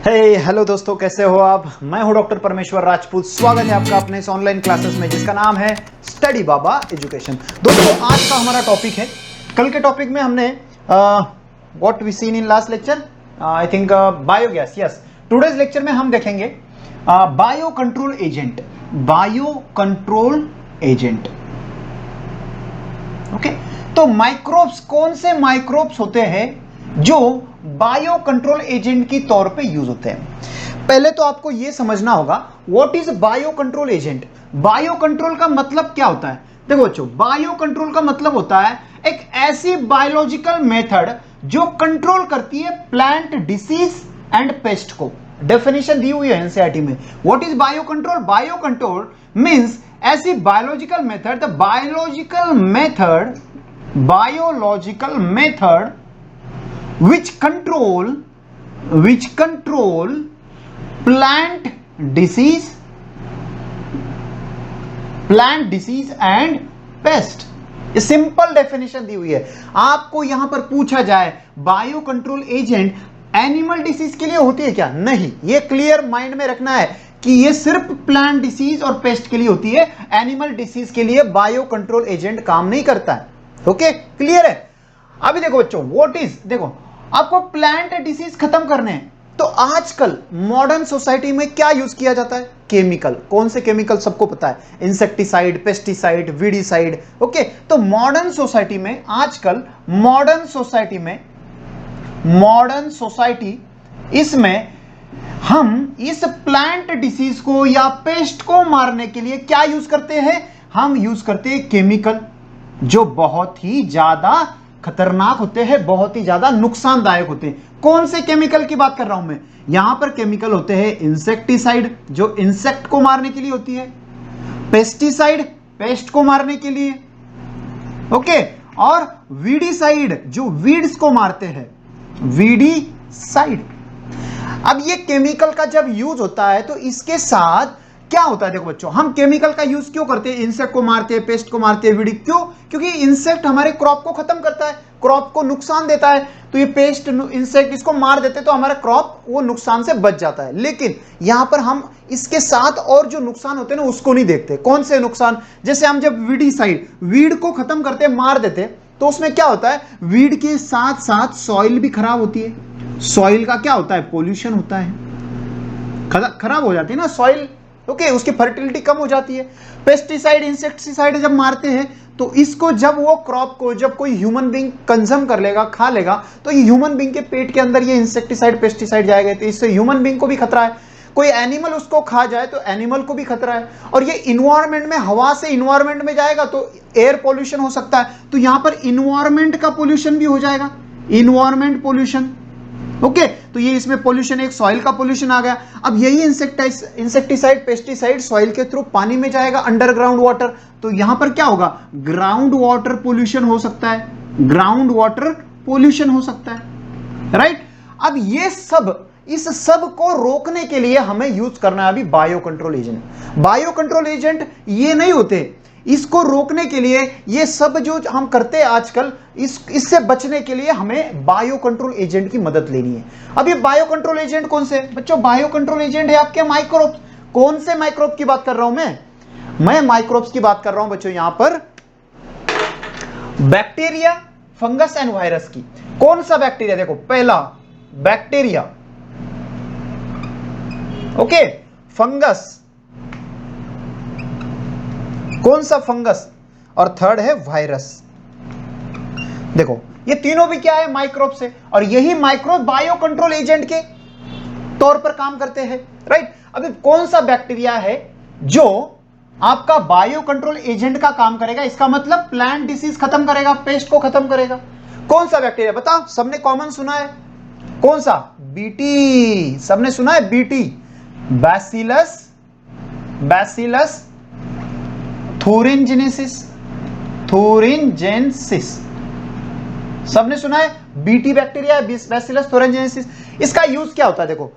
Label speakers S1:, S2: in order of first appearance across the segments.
S1: Hello दोस्तों, कैसे हो आप। मैं हूं डॉक्टर परमेश्वर राजपूत। स्वागत है आपका अपने इस ऑनलाइन क्लासेस में जिसका नाम है स्टडी बाबा एजुकेशन। दोस्तों, आज का हमारा टॉपिक है, कल के टॉपिक में हमने what we seen in last lecture, I think biogas. Yes, today's lecture में हम देखेंगे bio control agent. Bio control agent, okay. तो माइक्रोब्स, कौन से माइक्रोब्स होते हैं जो बायो कंट्रोल एजेंट की तौर पे यूज होते हैं। पहले तो आपको यह समझना होगा what is bio control agent. Bio control का मतलब क्या होता है। देखो बच्चों, बायो कंट्रोल का मतलब होता है एक ऐसी बायोलॉजिकल मेथड जो कंट्रोल करती है प्लांट डिसीज एंड पेस्ट को। डेफिनेशन दी हुई है एनसीईआरटी में। What is bio control. Bio control means ऐसी biological method, the biological method which control plant disease and pest। Simple definition दी हुई है। आपको यहां पर पूछा जाए bio control agent animal disease के लिए होती है क्या, नहीं। ये क्लियर माइंड में रखना है कि ये सिर्फ प्लांट डिसीज और पेस्ट के लिए होती है। एनिमल डिसीज के लिए बायो कंट्रोल एजेंट काम नहीं करता है। ओके, क्लियर है। अभी देखो बच्चों, व्हाट इज, देखो आपको प्लांट डिसीज खत्म करने हैं तो आजकल मॉडर्न सोसाइटी में क्या यूज किया जाता है, केमिकल। कौन से केमिकल सबको पता है, इंसेक्टिसाइड, पेस्टिसाइड, वीडिसाइड। ओके, तो मॉडर्न सोसाइटी इसमें हम इस प्लांट डिसीज को या पेस्ट को मारने के लिए क्या यूज करते हैं, हम यूज करते हैं केमिकल जो बहुत ही ज्यादा खतरनाक होते हैं, बहुत ही ज्यादा नुकसानदायक होते हैं। कौन से केमिकल की बात कर रहा हूं मैं, यहां पर केमिकल होते हैं इंसेक्टिसाइड जो इंसेक्ट को मारने के लिए होती है, पेस्टिसाइड पेस्ट को मारने के लिए, ओके, और वीडिसाइड जो वीड्स को मारते हैं, वीडिसाइड। अब ये केमिकल का जब यूज होता है तो इसके साथ क्या होता है। देखो बच्चों, हम केमिकल का यूज क्यों करते हैं, इंसेक्ट को मारते हैं, पेस्ट को मारते हैं, वीडी, क्यों, क्योंकि इंसेक्ट हमारे क्रॉप को खत्म करता है, क्रॉप को नुकसान देता है। तो ये पेस्ट, इंसेक्ट इसको मार देते तो हमारा क्रॉप वो नुकसान से बच जाता है। लेकिन यहां पर हम इसके साथ और जो नुकसान होते हैं ना उसको नहीं देखते। कौन से नुकसान, जैसे हम जब वीडिसाइड, वीड को खत्म करते, मार देते, तो उसमें क्या होता है, वीड के साथ साथ सॉइल भी खराब होती है। सॉइल का क्या होता है, पोल्यूशन होता है, खराब हो जाती है ना सॉइल। ओके, उसकी फर्टिलिटी कम हो जाती है। पेस्टिसाइड, इंसेक्टिसाइड जब मारते हैं तो इसको जब वो क्रॉप को जब कोई ह्यूमन बीइंग कंज्यूम कर लेगा, खा लेगा, तो ये ह्यूमन बीइंग के पेट के अंदर ये इंसेक्टिसाइड, पेस्टिसाइड जाएगा, तो इससे ह्यूमन बीइंग को भी खतरा है। कोई एनिमल उसको खा जाए तो एनिमल को भी खतरा है। और ये इन्वायरमेंट में, हवा से इन्वायरमेंट में जाएगा तो एयर पोल्यूशन हो सकता है। तो यहां पर इन्वायरमेंट का पोल्यूशन भी हो जाएगा, इन्वायरमेंट पोल्यूशन। ओके, तो ये इसमें पोल्यूशन, एक सॉइल का पोल्यूशन आ गया। अब यही इंसेक्टिसाइड, पेस्टिसाइड सॉइल के थ्रू पानी में जाएगा, अंडरग्राउंड वाटर, तो यहां पर क्या होगा, ग्राउंड वाटर पोल्यूशन हो सकता है, ग्राउंड वाटर पोल्यूशन हो सकता है, राइट। अब ये सब, इस सब को रोकने के लिए हमें यूज करना है अभी bio control agent. Bio control agent ये नहीं होते, इसको रोकने के लिए, ये सब जो हम करते हैं आजकल, इससे बचने के लिए हमें बायो कंट्रोल एजेंट की मदद लेनी है। अब ये बायो कंट्रोल एजेंट कौन से बच्चों, बायो कंट्रोल एजेंट है आपके माइक्रोब्स। कौन से माइक्रोब की बात कर रहा हूं मैं माइक्रोब्स की बात कर रहा हूं बच्चों, यहां पर बैक्टीरिया, फंगस एंड वायरस की। कौन सा बैक्टीरिया, देखो पहला बैक्टीरिया, ओके, फंगस, कौन सा फंगस, और थर्ड है वायरस। देखो ये तीनों भी क्या है, माइक्रोब से, और यही माइक्रोब बायो कंट्रोल एजेंट के तौर पर काम करते हैं, राइट। अभी कौन सा बैक्टीरिया है जो आपका बायो कंट्रोल एजेंट का काम करेगा, इसका मतलब प्लांट डिसीज खत्म करेगा, पेस्ट को खत्म करेगा। कौन सा बैक्टीरिया बताओ, सबने कॉमन सुना है, कौन सा, बीटी, सबने सुना है बीटी, बैसिलस थूरिंजेंसिस, सबने सुना है, बीटी बैक्टीरिया, बैसिलस थूरिंजेंसिस। इसका यूज क्या होता है, देखो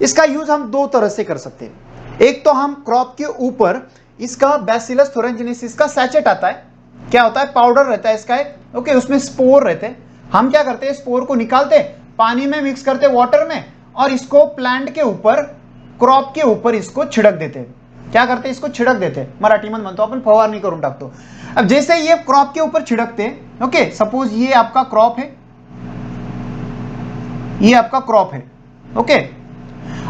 S1: इसका यूज हम दो तरह से कर सकते हैं। एक तो हम क्रॉप के ऊपर इसका बैसिलस थूरिंजेंसिस का सैचेट आता है, क्या होता है, पाउडर रहता है इसका एक, ओके, उसमें स्पोर रहते हैं। हम क्या करते हैं, स्पोर को निकालते, पानी में मिक्स करते, वाटर में, और इसको प्लांट के ऊपर, क्रॉप के ऊपर इसको छिड़क देते हैं। क्या करते हैं? इसको छिड़क देते हैं। मराठी में म्हणतो आपण फवारणी करून टाकतो। अब जैसे ये क्रॉप के ऊपर छिड़कते हैं, ओके, सपोज ये आपका क्रॉप है, ये आपका क्रॉप है, ओके।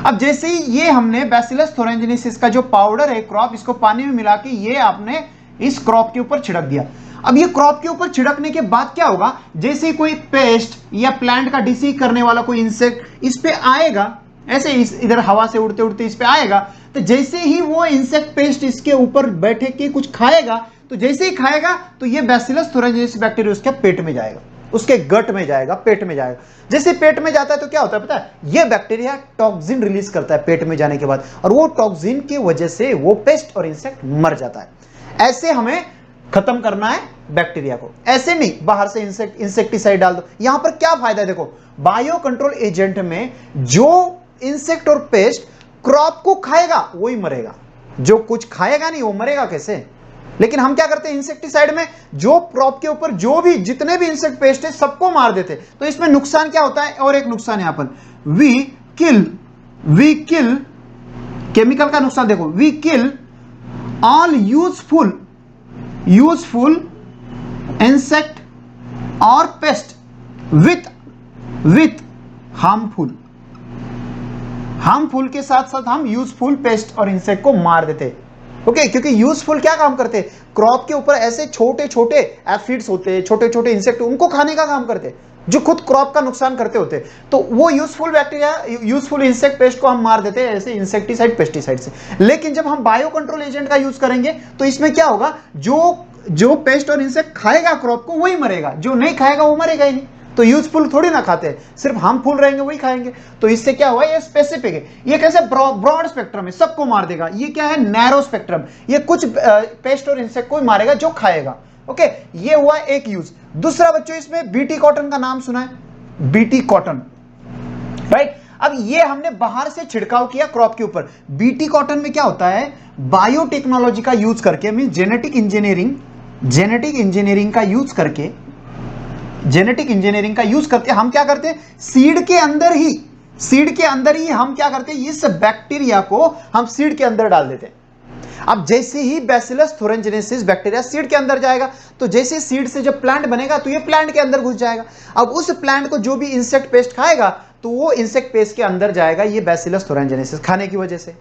S1: अब जैसे ही ये हमने बैसिलस थोरेंजिनेसिस का जो पाउडर है क्रॉप, इसको पानी में मिला के ये आपने इस क्रॉप के ऊपर छिड़क दिया। अब ये क्रॉप के ऊपर छिड़कने के बाद क्या होगा? जैसे कोई पेस्ट या प्लांट का डिसीज करने वाला कोई इंसेक्ट इस पे आएगा, ऐसे इधर हवा से उड़ते उड़ते इस पे आएगा, तो जैसे ही वो इंसेक्ट पेस्ट इसके ऊपर बैठे के कुछ खाएगा, तो जैसे ही खाएगा तो ये बैसिलस थोरेंजिनेसिस बैक्टीरिया उसके पेट में जाएगा, उसके गट में जाएगा, पेट में जाएगा। जैसे पेट में जाता है तो क्या होता है पता है? ये बैक्टीरिया टॉक्सिन रिलीज करता है पेट में जाने के बाद, और वो टॉक्सिन की वजह से वो पेस्ट और इंसेक्ट मर जाता है। ऐसे हमें खत्म करना है बैक्टीरिया को, ऐसे नहीं बाहर से इंसेक्टिसाइड डाल दो। यहां पर क्या फायदा है? देखो, बायो कंट्रोल एजेंट में जो इंसेक्ट और पेस्ट क्रॉप को खाएगा वही मरेगा, जो कुछ खाएगा नहीं वो मरेगा कैसे? लेकिन हम क्या करते हैं? इंसेक्टिसाइड में जो क्रॉप के ऊपर जो भी जितने भी इंसेक्ट पेस्ट है सबको मार देते। तो इसमें नुकसान क्या होता है? और एक नुकसान यहां पर, वी किल, केमिकल का नुकसान देखो, we kill all useful insect और पेस्ट विथ हार्मफुल के साथ साथ हम यूजफुल पेस्ट और इंसेक्ट को मार देते। ओके, क्योंकि यूजफुल क्या काम करते? क्रॉप के ऊपर ऐसे छोटे छोटे एफिड्स होते हैं, छोटे छोटे इंसेक्ट, उनको खाने का काम करते, जो खुद क्रॉप का नुकसान करते होते। तो वो useful bacteria, useful insect pest को हम मार देते हैं ऐसे इंसेक्टिसाइड पेस्टिसाइड से। लेकिन जब हम बायो कंट्रोल एजेंट का यूज करेंगे तो इसमें क्या होगा? जो पेस्ट और इंसेक्ट खाएगा क्रॉप को वही मरेगा, जो नहीं खाएगा वो मरेगा ही नहीं। तो यूजफुल थोड़ी ना खाते हैं, सिर्फ हार्मफुल रहेंगे वही खाएंगे। तो इससे क्या हुआ? ये स्पेसिफिक है, ये कैसे ब्रॉड स्पेक्ट्रम है, सबको मार देगा। ये क्या है? नैरो स्पेक्ट्रम, ये कुछ पेस्ट और इंसेक्ट को मारेगा जो खाएगा। ओके, ये हुआ एक यूज। दूसरा बच्चों, इसमें बीटी कॉटन का नाम सुना है? BT cotton, right. अब ये हमने बाहर से छिड़काव किया क्रॉप के ऊपर। बीटी कॉटन में क्या होता है? बायोटेक्नोलॉजी का यूज करके, मीन जेनेटिक इंजीनियरिंग का यूज करके हम क्या करते हैं? सीड के अंदर ही हम क्या करते हैं? इस बैक्टीरिया को हम सीड के अंदर डाल देते हैं। अब जैसे ही बैसिलस थोरेंजिनेसिस बैक्टीरिया सीड के अंदर जाएगा, तो जैसे सीड से जब प्लांट बनेगा तो ये प्लांट के अंदर घुस जाएगा। अब उस प्लांट को जो भी इंसेक्ट पेस्ट खाएगा तो वो इंसेक्ट पेस्ट के अंदर जाएगा, ये बैसिलस थोरेंजिनेसिस खाने की वजह से।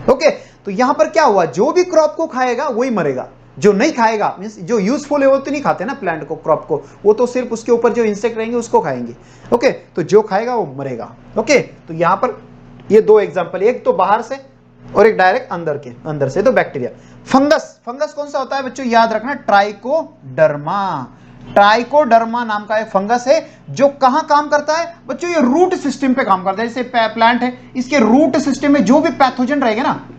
S1: ओके, तो यहां पर क्या हुआ? जो भी क्रॉप को खाएगा वही मरेगा, जो नहीं खाएगा, मींस जो यूजफुल है वो तो नहीं खाते ना प्लांट को, क्रॉप को, वो तो सिर्फ उसके ऊपर जो इंसेक्ट रहेंगे उसको खाएंगे। ओके, तो जो खाएगा वो मरेगा। ओके, तो यहां पर ये दो एग्जांपल, एक तो बाहर से और एक डायरेक्ट अंदर से। तो बैक्टीरिया। फंगस कौन सा होता है बच्चों? याद रखना, ट्राइकोडर्मा नाम का एक फंगस है जो कहां काम करता है बच्चों? ये रूट सिस्टम पे काम करता है। जैसे प्लांट है, इसके रूट सिस्टम में जो भी पैथोजन रहेगा ना,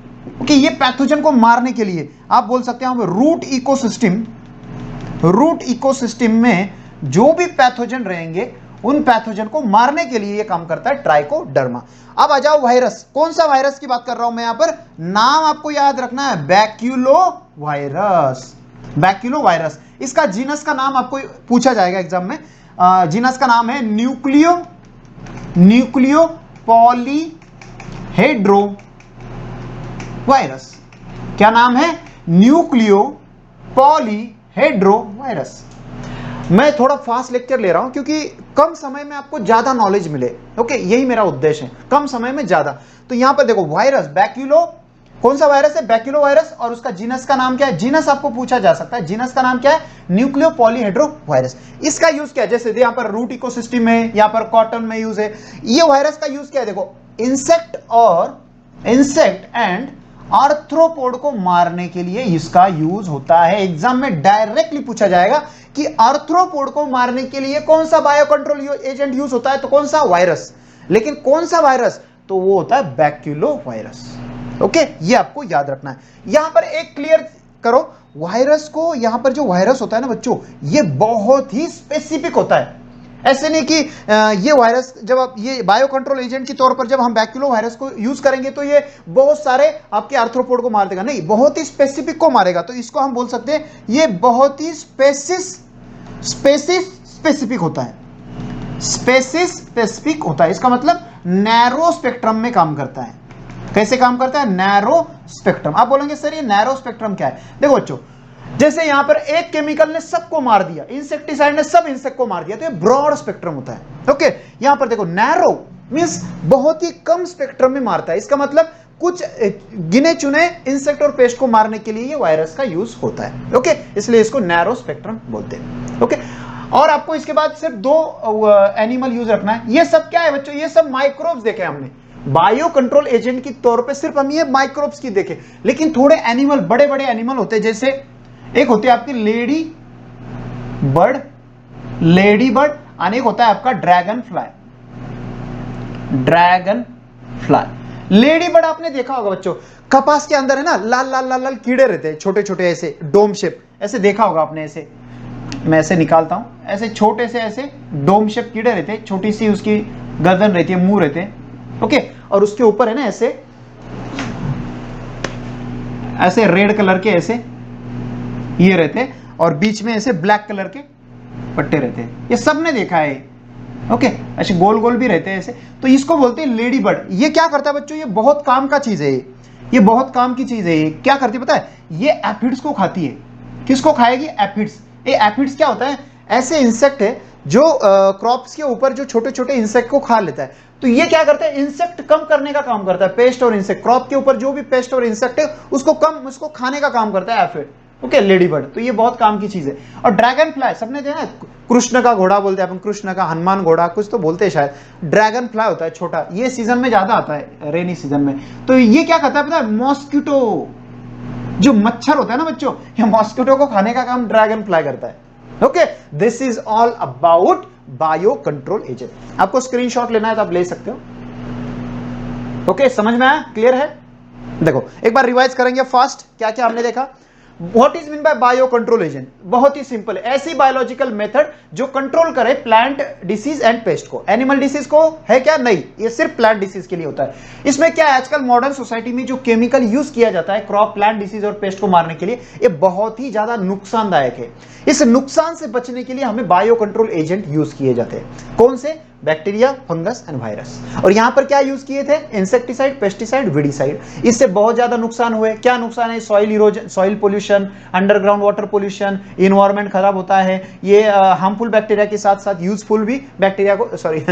S1: ओके, ये पैथोजन को मारने के लिए आप बोल सकते हैं रूट इकोसिस्टम में जो भी पैथोजन रहेंगे उन पैथोजन को मारने के लिए ये काम करता है ट्राइकोडर्मा। अब आ जाओ वायरस। कौन सा वायरस की बात कर रहा हूं मैं यहां पर? नाम आपको याद रखना है, बैक्यूलोवायरस। इसका जीनस का नाम आपको पूछा जाएगा एग्जाम में। जीनस का नाम है न्यूक्लियो पॉलीहेड्रो वायरस। क्या नाम है? Nucleo polyhedro virus. मैं थोड़ा फास्ट लेक्चर ले रहा हूं क्योंकि कम समय में आपको ज्यादा नॉलेज मिले। ओके, यही मेरा उद्देश्य है, कम समय में ज्यादा। तो यहां पर देखो, वायरस बैक्यूलो, कौन सा वायरस है? बैक्यूलो वायरस। और उसका जीनस का नाम क्या है? जीनस आपको पूछा जा सकता है, जीनस का नाम क्या है? Nucleo polyhedro virus. इसका यूज क्या है? जैसे यहां पर रूट इकोसिस्टम में, यहां पर कॉटन में यूज है। ये वायरस का यूज क्या है? देखो, इंसेक्ट एंड आर्थ्रोपोड को मारने के लिए इसका यूज होता है। एग्जाम में डायरेक्टली पूछा जाएगा कि आर्थ्रोपोड को मारने के लिए कौन सा बायो कंट्रोल एजेंट यूज होता है? तो कौन सा? वायरस। लेकिन कौन सा वायरस? तो वो होता है बैक्यूलो वायरस। ओके, ये आपको याद रखना है। यहां पर एक क्लियर करो, वायरस को, यहां पर जो वायरस होता है ना बच्चों, ये बहुत ही स्पेसिफिक होता है। ऐसे नहीं कि ये वायरस, जब आप ये बायो कंट्रोल एजेंट के तौर पर जब हम बैक्यूलो वायरस को यूज करेंगे तो ये बहुत सारे आपके आर्थ्रोपोड को मार देगा, नहीं, बहुत ही स्पेसिफिक को मारेगा। तो इसको हम बोल सकते हैं ये बहुत ही स्पेसिफिक होता है। स्पेसिस स्पेसिफिक होता है, इसका मतलब नैरो स्पेक्ट्रम में काम करता है। कैसे काम करता है? Narrow spectrum. आप बोलेंगे सर ये नैरो स्पेक्ट्रम क्या है? देखो बच्चों, जैसे यहां पर एक केमिकल ने सबको मार दिया, इंसेक्टिसाइड ने सब इंसेक्ट को मार दिया, तो ये ब्रॉड स्पेक्ट्रम होता है। ओके, यहां पर देखो नैरो मींस बहुत ही कम स्पेक्ट्रम में मारता है, इसका मतलब कुछ गिने चुने इंसेक्ट और पेस्ट को मारने के लिए ये वायरस का यूज होता है। ओके, इसलिए इसको नैरो स्पेक्ट्रम बोलते हैं। ओके, और आपको इसके बाद सिर्फ 2 एनिमल यूज रखना है। ये सब क्या है बच्चों? ये सब माइक्रोब्स देखे हमने, बायो कंट्रोल एजेंट की तौर पे सिर्फ हम ये माइक्रोब्स की देखे, लेकिन थोड़े एनिमल, बड़े बड़े एनिमल होते हैं, जैसे एक होती है आपकी लेडी बर्ड और एक होता है आपका ड्रैगन फ्लाई। लेडी बर्ड आपने देखा होगा बच्चों, कपास के अंदर है ना, लाल लाल लाल लाल कीड़े रहते हैं, छोटे छोटे ऐसे डोम शेप, ऐसे देखा होगा आपने। ऐसे मैं ऐसे निकालता हूं, ऐसे छोटे से ऐसे डोम शेप कीड़े रहते हैं, छोटी सी उसकी गर्दन रहती है, मुंह रहते हैं। ओके, और उसके ऊपर है ना ऐसे रेड कलर के ऐसे ये रहते हैं, और बीच में ऐसे ब्लैक कलर के पट्टे रहते हैं। ये सबने देखा है। ओके, ऐसे गोल गोल भी रहते हैं ऐसे, तो इसको बोलते हैं लेडी बर्ड। ये क्या करता है बच्चों? ये बहुत काम का चीज है, ये बहुत काम की चीज है। ये क्या करती है पता है? ये एफिड्स को खाती है। किसको खाएगी? एफिड्स। ये एफिड्स क्या होता है? ऐसे इंसेक्ट है जो क्रॉप्स के ऊपर जो छोटे छोटे इंसेक्ट को खा लेता है। तो ये क्या करता है? इंसेक्ट कम करने का काम करता है, पेस्ट और इंसेक्ट, क्रॉप के ऊपर जो भी पेस्ट और इंसेक्ट है उसको खाने का काम करता है एफिड। ओके, लेडी बर्ड, तो ये बहुत काम की चीज है। और ड्रैगन फ्लाई सबने देखा, कृष्ण का घोड़ा बोलते हैं अपन, कृष्ण का, हनुमान घोड़ा कुछ तो बोलते हैं शायद। ड्रैगन फ्लाई होता है छोटा, ये सीजन में ज्यादा आता है, रेनी सीजन में। तो ये क्या करता है पता है? मॉस्किटो, जो मच्छर होता है ना बच्चों, ये मॉस्किटो को खाने का काम ड्रैगन फ्लाई करता है। Okay, this is all about bio control agent. आपको स्क्रीनशॉट लेना है तो आप ले सकते हो। ओके, समझ में आया? क्लियर है? देखो एक बार रिवाइज करेंगे फास्ट, क्या क्या हमने देखा। What is mean by bio control agent? बहुत ही सिंपल है, ऐसी बायोलॉजिकल मेथड जो कंट्रोल करे प्लांट डिसीज एंड पेस्ट को। एनिमल डिसीज को है क्या? नहीं, ये सिर्फ प्लांट डिसीज के लिए होता है। इसमें क्या है, आजकल मॉडर्न सोसाइटी में जो केमिकल यूज किया जाता है क्रॉप, प्लांट डिसीज और पेस्ट को मारने के लिए, ये बहुत ही ज्यादा नुकसानदायक है। इस नुकसान से बचने के लिए हमें बायो कंट्रोल एजेंट यूज किए जाते हैं। कौन से? Bacteria, fungus and virus. और यहां पर क्या यूज किए थे? Insecticide, pesticide, weedicide. इससे बहुत ज्यादा नुकसान हुए। क्या नुकसान है? Soil erosion, soil pollution, underground water pollution, environment खराब होता है। ये हार्मफुल बैक्टीरिया के साथ साथ यूजफुल भी बैक्टीरिया को, सॉरी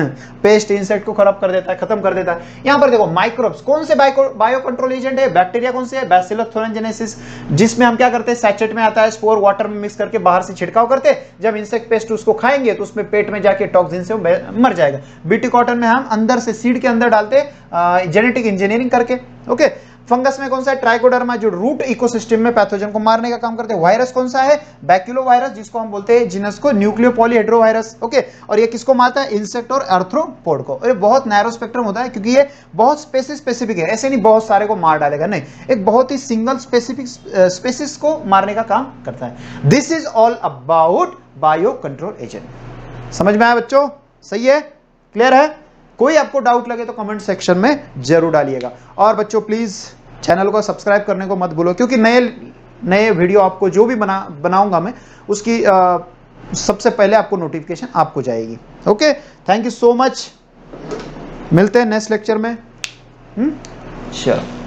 S1: पेस्ट, इंसेक्ट को खराब कर देता है, खत्म कर देता है। यहां पर देखो माइक्रोब्स, कौन से बायो कंट्रोल एजेंट है? बैक्टीरिया कौन से है? बैसिलस थुरिनजेनेसिस, जिसमें हम क्या करते हैं, सैचेट में आता है, स्पोर वाटर में मिक्स करके बाहर से छिड़काव करते हैं। जब इंसेक्ट पेस्ट उसको खाएंगे तो उसमें पेट में जाके टॉक्सिन से मर जाएगा। बीटी कॉटन में हम अंदर से सीड के अंदर डालते जेनेटिक इंजीनियरिंग करके। ओके, फंगस में कौन सा है? ट्राइकोडर्मा, जो रूट इकोसिस्टम में पैथोजन को मारने का काम करते हैं। वायरस कौन सा है? बैक्यूलोवायरस, जिसको हम बोलते हैं जीनस को न्यूक्लियोपॉलीहेड्रोवायरस। ओके, और ये किसको मारता है? इंसेक्ट और आर्थ्रोपोड को। और ये बहुत नैरो स्पेक्ट्रम होता है, क्योंकि ये बहुत स्पेसिफिक है, ऐसे नहीं बहुत सारे को मार डालेगा, नहीं, एक बहुत ही सिंगल स्पेसिफिक स्पेसिस को मारने का काम करता है। This is all about bio control agent. समझ में आया बच्चों? सही है? क्लियर है? कोई आपको डाउट लगे तो कमेंट सेक्शन में जरूर डालिएगा। और बच्चों प्लीज चैनल को सब्सक्राइब करने को मत भूलो, क्योंकि नए वीडियो आपको जो भी बनाऊंगा मैं, उसकी सबसे पहले आपको नोटिफिकेशन आपको जाएगी। Okay, thank you so much, मिलते हैं नेक्स्ट लेक्चर में। चलो।